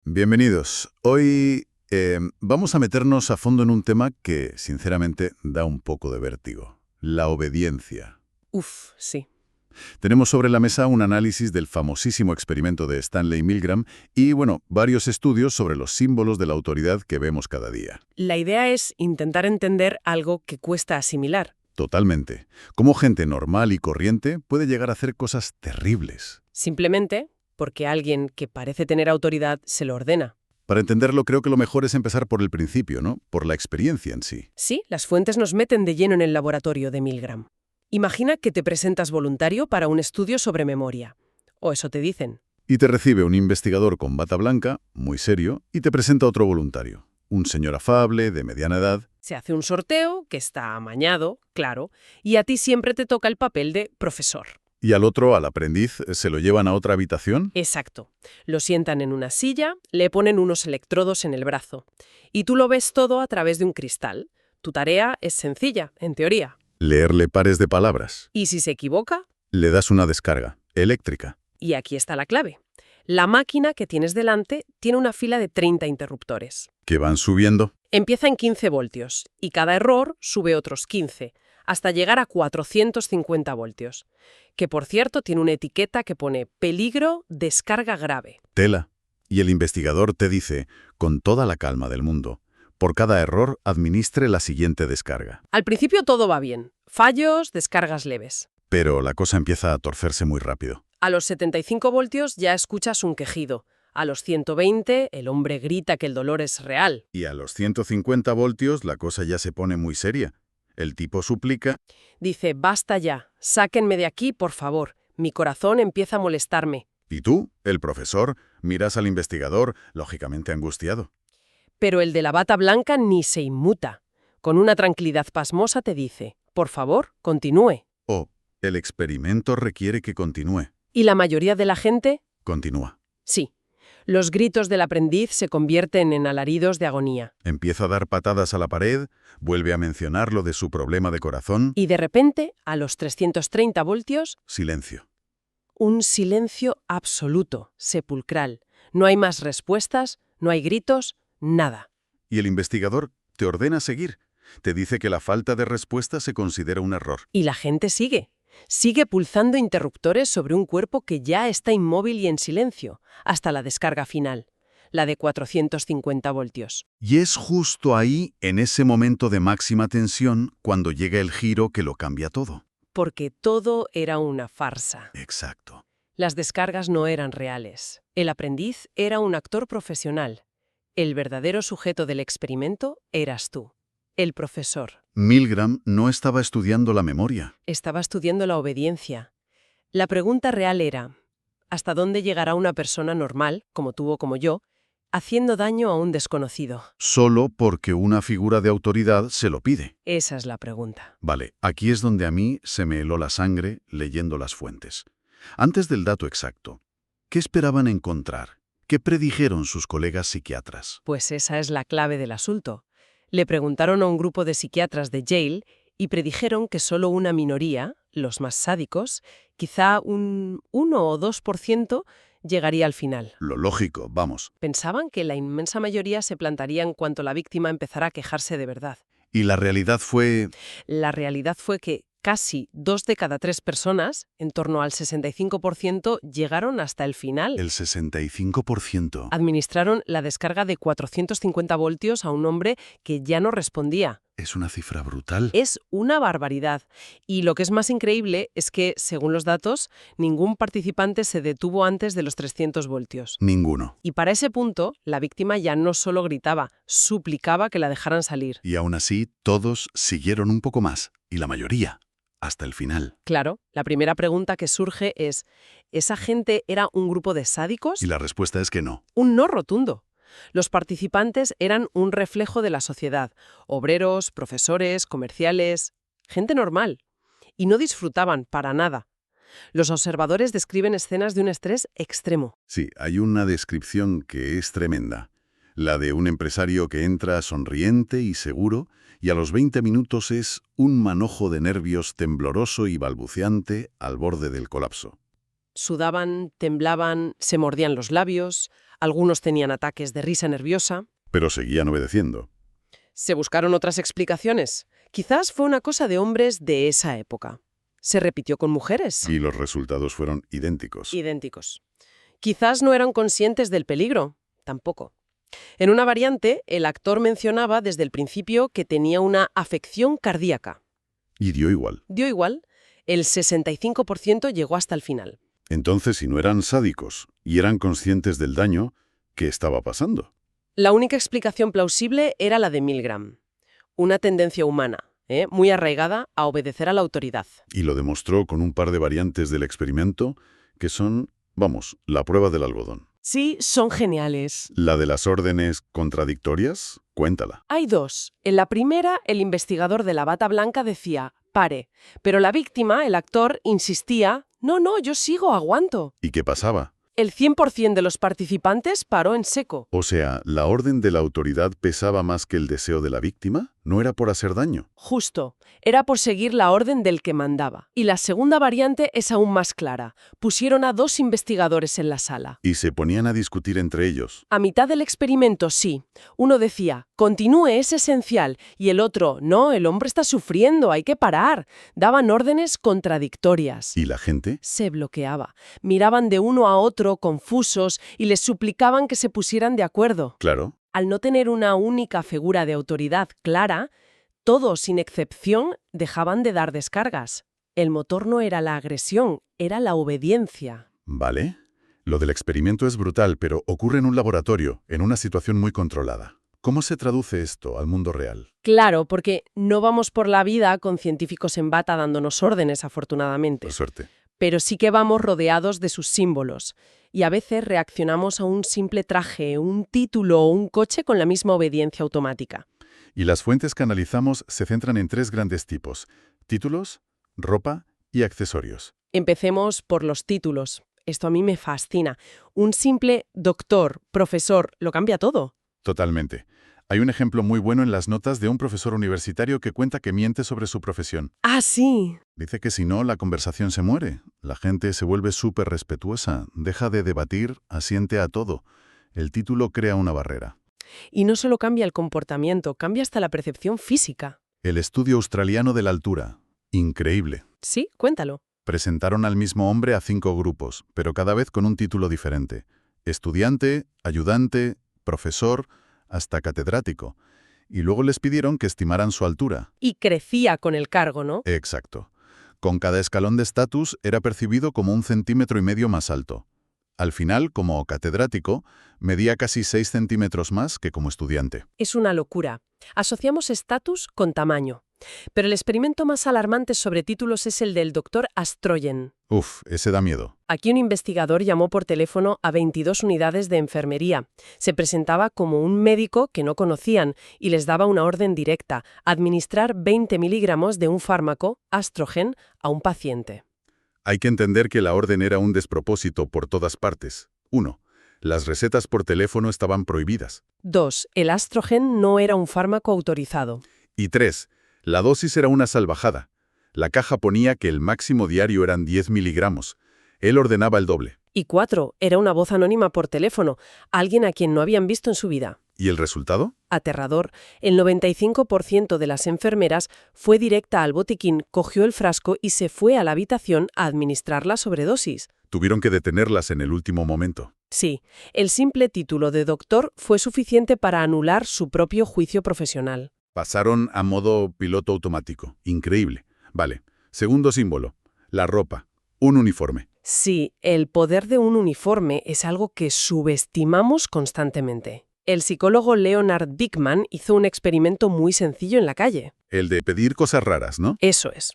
Bienvenidos. Hoy vamos a meternos a fondo en un tema que, sinceramente, da un poco de vértigo. La obediencia. Uf, sí. Tenemos sobre la mesa un análisis del famosísimo experimento de Stanley Milgram y, bueno, varios estudios sobre los símbolos de la autoridad que vemos cada día. La idea es intentar entender algo que cuesta asimilar. Totalmente. Cómo gente normal y corriente puede llegar a hacer cosas terribles. Simplemente porque alguien que parece tener autoridad se lo ordena. Para entenderlo, creo que lo mejor es empezar por el principio, ¿no? Por la experiencia en sí. Sí, las fuentes nos meten de lleno en el laboratorio de Milgram. Imagina que te presentas voluntario para un estudio sobre memoria. O eso te dicen. Y te recibe un investigador con bata blanca, muy serio, y te presenta otro voluntario. Un señor afable, de mediana edad. Se hace un sorteo, que está amañado, claro, y a ti siempre te toca el papel de profesor. Y al otro, al aprendiz, se lo llevan a otra habitación. Exacto. Lo sientan en una silla, le ponen unos electrodos en el brazo. Y tú lo ves todo a través de un cristal. Tu tarea es sencilla, en teoría. Leerle pares de palabras. Y si se equivoca, Le das una descarga eléctrica. y aquí está la clave. La máquina que tienes delante tiene una fila de 30 interruptores. Que van subiendo. Empieza en 15 voltios y cada error sube otros 15, hasta llegar a 450 voltios. Que, por cierto, tiene una etiqueta que pone peligro, descarga grave. Tela. Y el investigador te dice, con toda la calma del mundo, por cada error administre la siguiente descarga. Al principio todo va bien. Fallos, descargas leves. Pero la cosa empieza a torcerse muy rápido. A los 75 voltios ya escuchas un quejido. A los 120 el hombre grita que el dolor es real. Y a los 150 voltios la cosa ya se pone muy seria. El tipo suplica. Dice, basta ya, sáquenme de aquí, por favor. Mi corazón empieza a molestarme. Y tú, el profesor, miras al investigador, lógicamente angustiado. Pero el de la bata blanca ni se inmuta. Con una tranquilidad pasmosa te dice, por favor, continúe. Oh, el experimento requiere que continúe. ¿Y la mayoría de la gente? Continúa. Sí. Los gritos del aprendiz se convierten en alaridos de agonía. Empieza a dar patadas a la pared, vuelve a mencionar lo de su problema de corazón. Y de repente, a los 330 voltios, Silencio. un silencio absoluto, sepulcral. No hay más respuestas, no hay gritos, nada. Y el investigador te ordena seguir. Te dice que la falta de respuesta se considera un error. Y la gente sigue. Sigue pulsando interruptores sobre un cuerpo que ya está inmóvil y en silencio, hasta la descarga final, la de 450 voltios. Y es justo ahí, en ese momento de máxima tensión, cuando llega el giro que lo cambia todo. Porque todo era una farsa. Exacto. Las descargas no eran reales. El aprendiz era un actor profesional. El verdadero sujeto del experimento eras tú, el profesor. Milgram no estaba estudiando la memoria. Estaba estudiando la obediencia. La pregunta real era, ¿hasta dónde llegará una persona normal, como tú o como yo, haciendo daño a un desconocido? Solo porque una figura de autoridad se lo pide. Esa es la pregunta. Vale, aquí es donde a mí se me heló la sangre leyendo las fuentes. Antes del dato exacto, ¿qué esperaban encontrar? ¿Qué predijeron sus colegas psiquiatras? Pues esa es la clave del asunto. Le preguntaron a un grupo de psiquiatras de Yale y predijeron que solo una minoría, los más sádicos, quizá un 1 o 2%, llegaría al final. Lo lógico, vamos. Pensaban que la inmensa mayoría se plantaría en cuanto la víctima empezara a quejarse de verdad. Y la realidad fue... La realidad fue que casi 2 de cada 3 personas, en torno al 65%, llegaron hasta el final. el 65%. Administraron la descarga de 450 voltios a un hombre que ya no respondía. Es una cifra brutal. Es una barbaridad. Y lo que es más increíble es que, según los datos, ningún participante se detuvo antes de los 300 voltios. Ninguno. Y para ese punto, la víctima ya no solo gritaba, suplicaba que la dejaran salir. Y aún así, todos siguieron un poco más. Y la mayoría. Hasta el final. Claro, la primera pregunta que surge es, ¿esa gente era un grupo de sádicos? Y la respuesta es que no. Un no rotundo. Los participantes eran un reflejo de la sociedad, obreros, profesores, comerciales, gente normal. Y no disfrutaban para nada. Los observadores describen escenas de un estrés extremo. Sí, hay una descripción que es tremenda. La de un empresario que entra sonriente y seguro, y a los 20 minutos es un manojo de nervios tembloroso y balbuceante al borde del colapso. Sudaban, temblaban, se mordían los labios, Algunos tenían ataques de risa nerviosa. Pero seguían obedeciendo. Se buscaron otras explicaciones. Quizás fue una cosa de hombres de esa época. Se repitió con mujeres. Y los resultados fueron idénticos. Idénticos. Quizás no eran conscientes del peligro. Tampoco. En una variante, el actor mencionaba desde el principio que tenía una afección cardíaca. Y dio igual. Dio igual. El 65% llegó hasta el final. Entonces, si no eran sádicos y eran conscientes del daño, ¿qué estaba pasando? La única explicación plausible era la de Milgram. Una tendencia humana, muy arraigada a obedecer a la autoridad. Y lo demostró con un par de variantes del experimento que son, vamos, la prueba del algodón. Sí, son geniales. ¿La de las órdenes contradictorias? Cuéntala. Hay dos. En la primera, el investigador de la bata blanca decía, pare. Pero la víctima, el actor, insistía, no, yo sigo, aguanto. ¿Y qué pasaba? El 100% de los participantes paró en seco. O sea, ¿la orden de la autoridad pesaba más que el deseo de la víctima? ¿No era por hacer daño? Justo. Era por seguir la orden del que mandaba. Y la segunda variante es aún más clara. Pusieron a 2 investigadores en la sala. Y se ponían a discutir entre ellos. A mitad del experimento, sí. Uno decía, continúe, es esencial. Y el otro, no, el hombre está sufriendo, hay que parar. Daban órdenes contradictorias. ¿Y la gente? Se bloqueaba. Miraban de uno a otro, confusos, y les suplicaban que se pusieran de acuerdo. Claro. Al no tener una única figura de autoridad clara, todos, sin excepción, dejaban de dar descargas. El motor no era la agresión, era la obediencia. Vale. Lo del experimento es brutal, pero ocurre en un laboratorio, en una situación muy controlada. ¿Cómo se traduce esto al mundo real? Claro, porque no vamos por la vida con científicos en bata dándonos órdenes, afortunadamente. Por suerte. Pero sí que vamos rodeados de sus símbolos. Y a veces reaccionamos a un simple traje, un título o un coche con la misma obediencia automática. Y las fuentes que analizamos se centran en 3 grandes tipos: títulos, ropa y accesorios. Empecemos por los títulos. Esto a mí me fascina. Un simple doctor, profesor, lo cambia todo. Totalmente. Hay un ejemplo muy bueno en las notas de un profesor universitario que cuenta que miente sobre su profesión. Ah, sí. Dice que si no, la conversación se muere. La gente se vuelve súper respetuosa, deja de debatir, asiente a todo. El título crea una barrera. Y no solo cambia el comportamiento, cambia hasta la percepción física. El estudio australiano de la altura. Increíble. Sí, cuéntalo. Presentaron al mismo hombre a 5 grupos, pero cada vez con un título diferente. Estudiante, ayudante, profesor, hasta catedrático. Y luego les pidieron que estimaran su altura. Y crecía con el cargo, ¿no? Exacto. Con cada escalón de estatus era percibido como 1,5 centímetros más alto. Al final, como catedrático, medía casi 6 centímetros más que como estudiante. Es una locura. Asociamos estatus con tamaño. Pero el experimento más alarmante sobre títulos es el del doctor Astrogen. Uf, ese da miedo. Aquí un investigador llamó por teléfono a 22 unidades de enfermería. Se presentaba como un médico que no conocían y les daba una orden directa: administrar 20 miligramos de un fármaco, Astrogen, a un paciente. Hay que entender que la orden era un despropósito por todas partes. 1. Las recetas por teléfono estaban prohibidas. 2. El Astrogen no era un fármaco autorizado. Y 3. La dosis era una salvajada. La caja ponía que el máximo diario eran 10 miligramos. Él ordenaba el doble. Y 4. Era una voz anónima por teléfono, alguien a quien no habían visto en su vida. ¿Y el resultado? Aterrador. El 95% de las enfermeras fue directa al botiquín, cogió el frasco y se fue a la habitación a administrar la sobredosis. Tuvieron que detenerlas en el último momento. Sí, el simple título de doctor fue suficiente para anular su propio juicio profesional. Pasaron a modo piloto automático. Increíble. Vale. Segundo símbolo. La ropa. Un uniforme. Sí, el poder de un uniforme es algo que subestimamos constantemente. El psicólogo Leonard Dickman hizo un experimento muy sencillo en la calle. El de pedir cosas raras, ¿no? Eso es.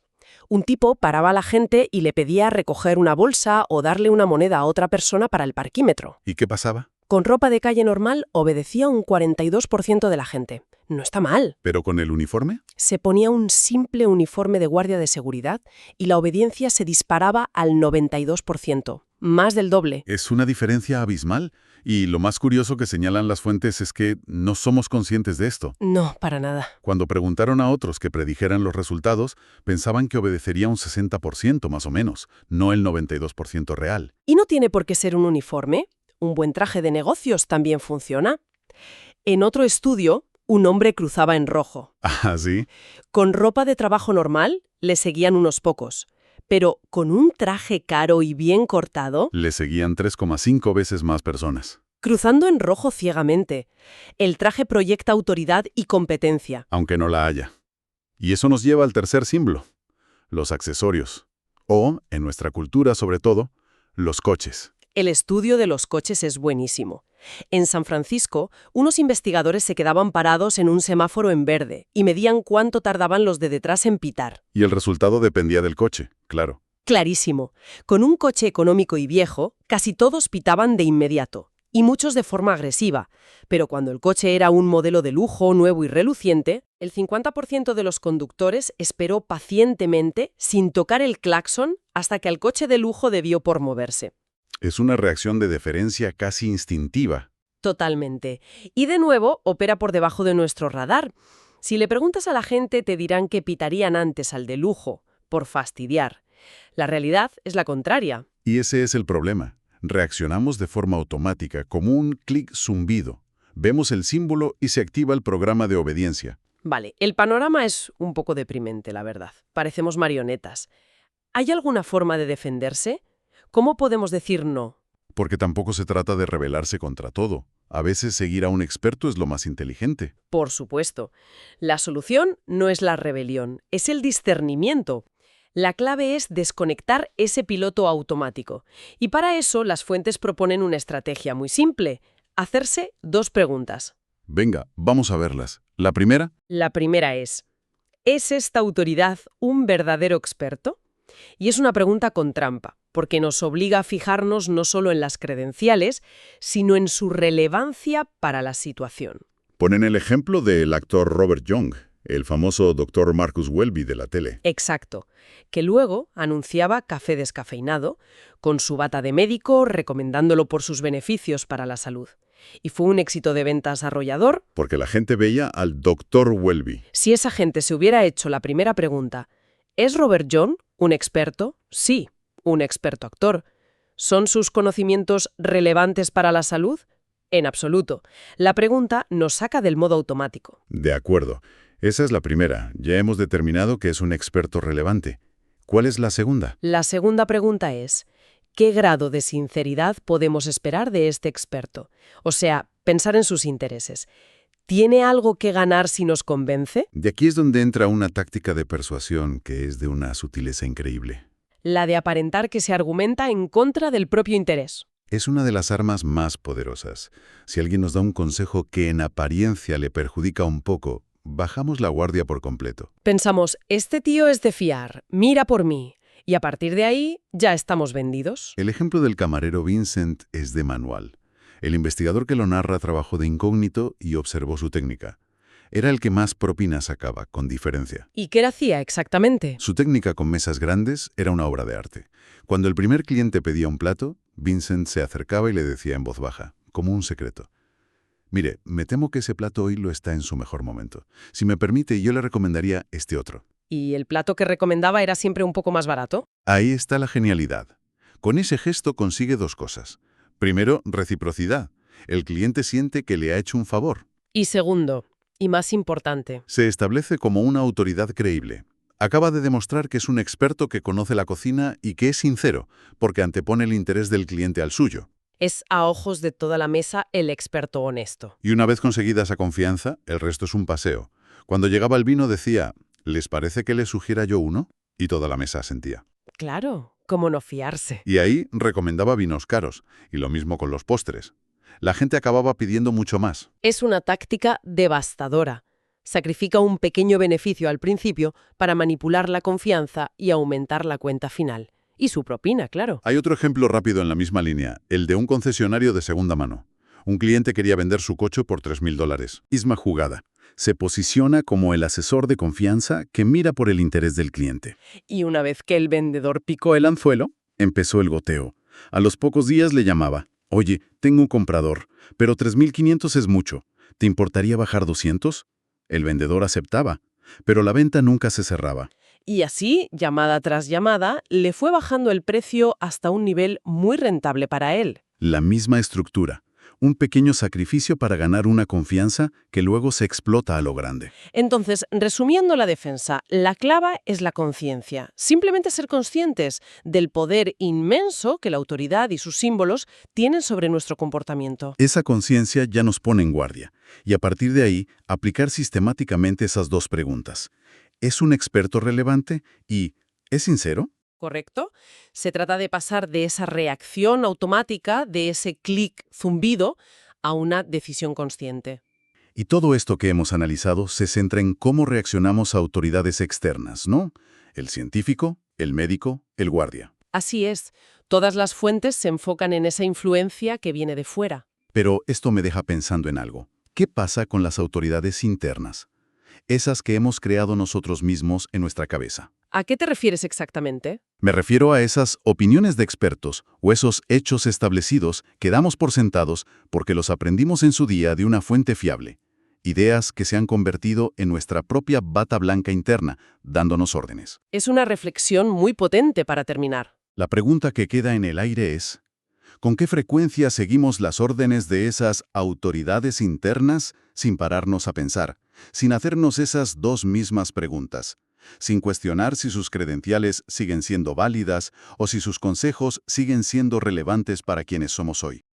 Un tipo paraba a la gente y le pedía recoger una bolsa o darle una moneda a otra persona para el parquímetro. ¿Y qué pasaba? Con ropa de calle normal obedecía un 42% de la gente. No está mal. ¿Pero con el uniforme? Se ponía un simple uniforme de guardia de seguridad y la obediencia se disparaba al 92%. Más del doble. Es una diferencia abismal. Y lo más curioso que señalan las fuentes es que no somos conscientes de esto. No, para nada. Cuando preguntaron a otros que predijeran los resultados, pensaban que obedecería un 60% más o menos, no el 92% real. ¿Y no tiene por qué ser un uniforme? Un buen traje de negocios también funciona. En otro estudio, un hombre cruzaba en rojo. Ah, ¿sí? Con ropa de trabajo normal, le seguían unos pocos. Pero con un traje caro y bien cortado, Le seguían 3,5 veces más personas, cruzando en rojo ciegamente. El traje proyecta autoridad y competencia. aunque no la haya. Y eso nos lleva al tercer símbolo, los accesorios. O, en nuestra cultura sobre todo, los coches. El estudio de los coches es buenísimo. En San Francisco, unos investigadores se quedaban parados en un semáforo en verde y medían cuánto tardaban los de detrás en pitar. Y el resultado dependía del coche, claro. Clarísimo. Con un coche económico y viejo, casi todos pitaban de inmediato, y muchos de forma agresiva. Pero cuando el coche era un modelo de lujo, nuevo y reluciente, el 50% de los conductores esperó pacientemente, sin tocar el claxon, hasta que el coche de lujo debió por moverse. Es una reacción de deferencia casi instintiva. Totalmente. Y de nuevo, opera por debajo de nuestro radar. Si le preguntas a la gente, te dirán que pitarían antes al de lujo, por fastidiar. La realidad es la contraria. Y ese es el problema. Reaccionamos de forma automática, como un clic zumbido. Vemos el símbolo y se activa el programa de obediencia. Vale, el panorama es un poco deprimente, la verdad. Parecemos marionetas. ¿Hay alguna forma de defenderse? ¿Cómo podemos decir no? Porque tampoco se trata de rebelarse contra todo. A veces seguir a un experto es lo más inteligente. Por supuesto. La solución no es la rebelión, es el discernimiento. La clave es desconectar ese piloto automático. Y para eso las fuentes proponen una estrategia muy simple: hacerse 2 preguntas. Venga, vamos a verlas. La primera, La primera ¿es esta autoridad un verdadero experto? Y es una pregunta con trampa, porque nos obliga a fijarnos no solo en las credenciales, sino en su relevancia para la situación. ponen el ejemplo del actor Robert Young, el famoso Dr. Marcus Welby de la tele. Exacto, que luego anunciaba café descafeinado, con su bata de médico, recomendándolo por sus beneficios para la salud. Y fue un éxito de ventas arrollador. Porque la gente veía al Dr. Welby. Si esa gente se hubiera hecho la primera pregunta, ¿es Robert Young un experto? Sí, un experto actor. ¿Son sus conocimientos relevantes para la salud? En absoluto. La pregunta nos saca del modo automático. De acuerdo. Esa es la primera. Ya hemos determinado que es un experto relevante. ¿Cuál es la segunda? La segunda pregunta es: ¿qué grado de sinceridad podemos esperar de este experto? O sea, pensar en sus intereses. ¿Tiene algo que ganar si nos convence? De aquí es donde entra una táctica de persuasión que es de una sutileza increíble. La de aparentar que se argumenta en contra del propio interés. Es una de las armas más poderosas. Si alguien nos da un consejo que en apariencia le perjudica un poco, bajamos la guardia por completo. Pensamos, este tío es de fiar, mira por mí. Y a partir de ahí, ya estamos vendidos. El ejemplo del camarero Vincent es de manual. El investigador que lo narra trabajó de incógnito y observó su técnica. Era el que más propinas sacaba, con diferencia. ¿Y qué hacía exactamente? Su técnica con mesas grandes era una obra de arte. Cuando el primer cliente pedía un plato, Vincent se acercaba y le decía en voz baja, como un secreto: «Mire, me temo que ese plato hoy lo está en su mejor momento. Si me permite, yo le recomendaría este otro». ¿Y el plato que recomendaba era siempre un poco más barato? Ahí está la genialidad. Con ese gesto consigue 2 cosas. Primero, reciprocidad. El cliente siente que le ha hecho un favor. Y segundo, y más importante, Se establece como una autoridad creíble. Acaba de demostrar que es un experto que conoce la cocina y que es sincero, porque antepone el interés del cliente al suyo. es a ojos de toda la mesa el experto honesto. Y una vez conseguida esa confianza, el resto es un paseo. Cuando llegaba el vino decía: «¿Les parece que le sugiera yo uno?». Y toda la mesa asentía. Claro, ¿cómo no fiarse? Y ahí recomendaba vinos caros, y lo mismo con los postres. La gente acababa pidiendo mucho más. Es una táctica devastadora. Sacrifica un pequeño beneficio al principio para manipular la confianza y aumentar la cuenta final. Y su propina, claro. Hay otro ejemplo rápido en la misma línea, el de un concesionario de segunda mano. Un cliente quería vender su coche por $3.000. Misma jugada. Se posiciona como el asesor de confianza que mira por el interés del cliente. Y una vez que el vendedor Picó el anzuelo, empezó el goteo. A los pocos días le llamaba: «Oye, tengo un comprador, pero 3.500 es mucho. ¿Te importaría bajar 200?». El vendedor aceptaba, pero la venta nunca se cerraba. Y así, llamada tras llamada, le fue bajando el precio hasta un nivel muy rentable para él. La misma estructura. Un pequeño sacrificio para ganar una confianza que luego se explota a lo grande. Entonces, resumiendo la defensa, la clave es la conciencia. Simplemente ser conscientes del poder inmenso que la autoridad y sus símbolos tienen sobre nuestro comportamiento. Esa conciencia ya nos pone en guardia, y a partir de ahí, aplicar sistemáticamente esas dos preguntas. ¿Es un experto relevante? ¿Y es sincero? ¿Correcto? Se trata de pasar de esa reacción automática, de ese clic zumbido, a una decisión consciente. Y todo esto que hemos analizado se centra en cómo reaccionamos a autoridades externas, ¿no? El científico, el médico, el guardia. Así es, todas las fuentes se enfocan en esa influencia que viene de fuera. Pero esto me deja pensando en algo. ¿Qué pasa con las autoridades internas? Esas que hemos creado nosotros mismos en nuestra cabeza. ¿A qué te refieres exactamente? Me refiero a esas opiniones de expertos o esos hechos establecidos que damos por sentados porque los aprendimos en su día de una fuente fiable. Ideas que se han convertido en nuestra propia bata blanca interna, dándonos órdenes. Es una reflexión muy potente para terminar. La pregunta que queda en el aire es, ¿con qué frecuencia seguimos las órdenes de esas autoridades internas sin pararnos a pensar, sin hacernos esas dos mismas preguntas? Sin cuestionar si sus credenciales siguen siendo válidas o si sus consejos siguen siendo relevantes para quienes somos hoy.